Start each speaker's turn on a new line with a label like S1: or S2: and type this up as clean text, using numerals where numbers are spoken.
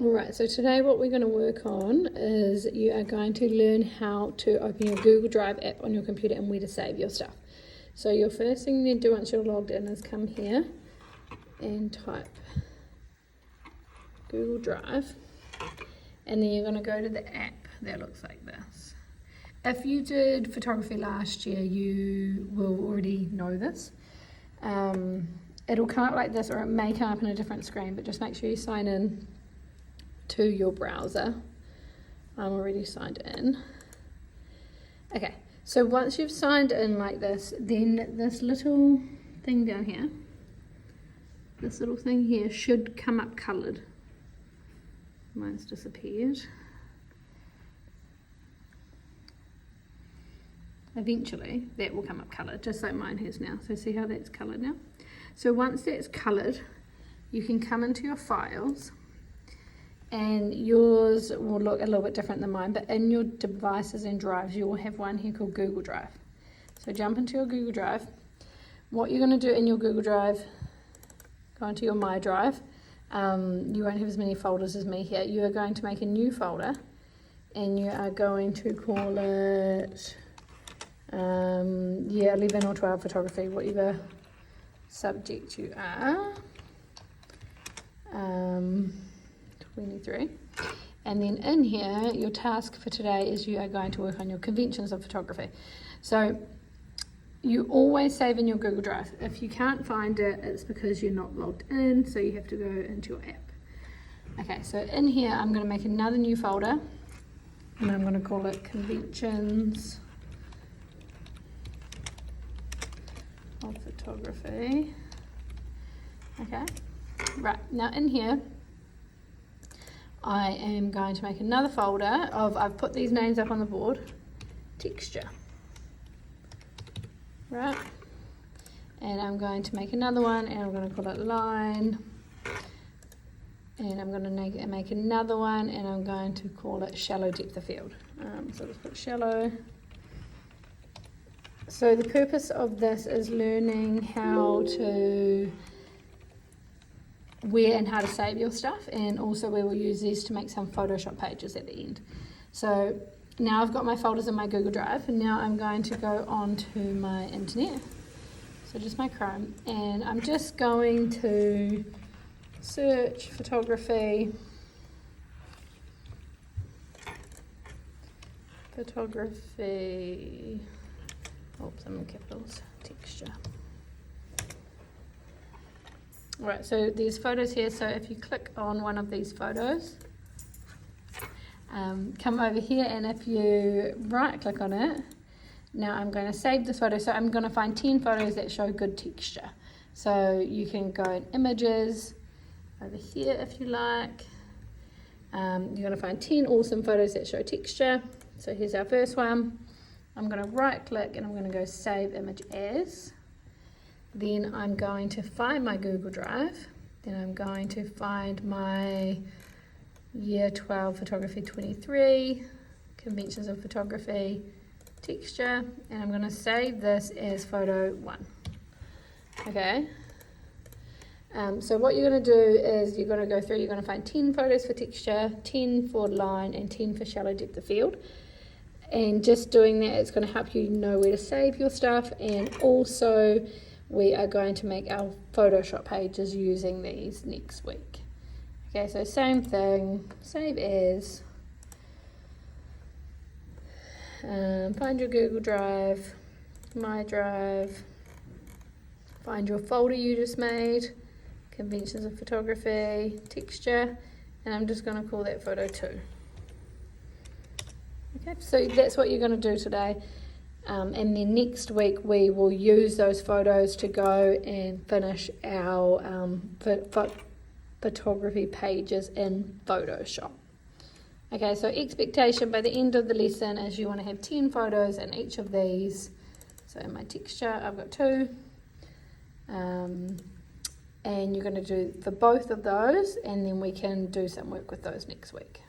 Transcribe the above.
S1: Alright, so today what we're going to work on is you are going to learn how to open your Google Drive app on your computer and where to save your stuff. So your first thing you need to do once you're logged in is come here and type Google Drive, and then you're going to go to the app that looks like this. If you did photography last year, you will already know this. It'll come up like this, or it may come up in a different screen, but just make sure you sign in to your browser. I'm already signed in. Okay, so once you've signed in like this, then this little thing down here, this little thing here should come up coloured. Mine's disappeared. Eventually that will come up coloured, just like mine has now. So see how that's coloured now? So once that's coloured, you can come into your files, and yours will look a little bit different than mine, but in your devices and drives, you will have one here called Google Drive. So jump into your Google Drive. What you're going to do in your Google Drive, go into your My Drive. You won't have as many folders as me here. You are going to make a new folder, and you are going to call it, 11 or 12 photography, whatever subject you are. 23. And then in here, your task for today is you are going to work on your conventions of photography. So you always save in your Google Drive. If you can't find it, it's because you're not logged in, so you have to go into your app. Okay, so in here, I'm going to make another new folder, and I'm going to call it Conventions of Photography. Okay, right, now in here, I am going to make another folder of, I've put these names up on the board, texture, right, and I'm going to make another one, and I'm going to call it line, and I'm going to make another one, and I'm going to call it shallow depth of field. So let's put shallow. So the purpose of this is learning how to where and how to save your stuff, and also we will use these to make some Photoshop pages at the end. So now I've got my folders in my Google Drive, and now I'm going to go on to my internet, so just my Chrome, and I'm just going to search photography, oops, I'm in capitals, texture. Right, so there's photos here, so if you click on one of these photos, come over here, and if you right click on it, now I'm going to save this photo. So I'm going to find 10 photos that show good texture. So you can go in images over here if you like. You're going to find 10 awesome photos that show texture. So here's our first one. I'm going to right click, and I'm going to go save image as. Then I'm going to find my Google Drive. Then I'm going to find my Year 12 Photography 23, Conventions of Photography, Texture, and I'm going to save this as photo 1. Okay. So what you're going to do is you're going to go through, you're going to find 10 photos for texture, 10 for line, and 10 for shallow depth of field. And just doing that, it's going to help you know where to save your stuff, and also we are going to make our Photoshop pages using these next week. Okay, so same thing, save as, find your Google Drive, My Drive, find your folder you just made, Conventions of Photography, Texture, and I'm just going to call that photo 2. Okay, so that's what you're going to do today. And then next week we will use those photos to go and finish our photography pages in Photoshop. Okay, so expectation by the end of the lesson is you want to have 10 photos in each of these. So in my texture I've got 2. And you're going to do for both of those, and then we can do some work with those next week.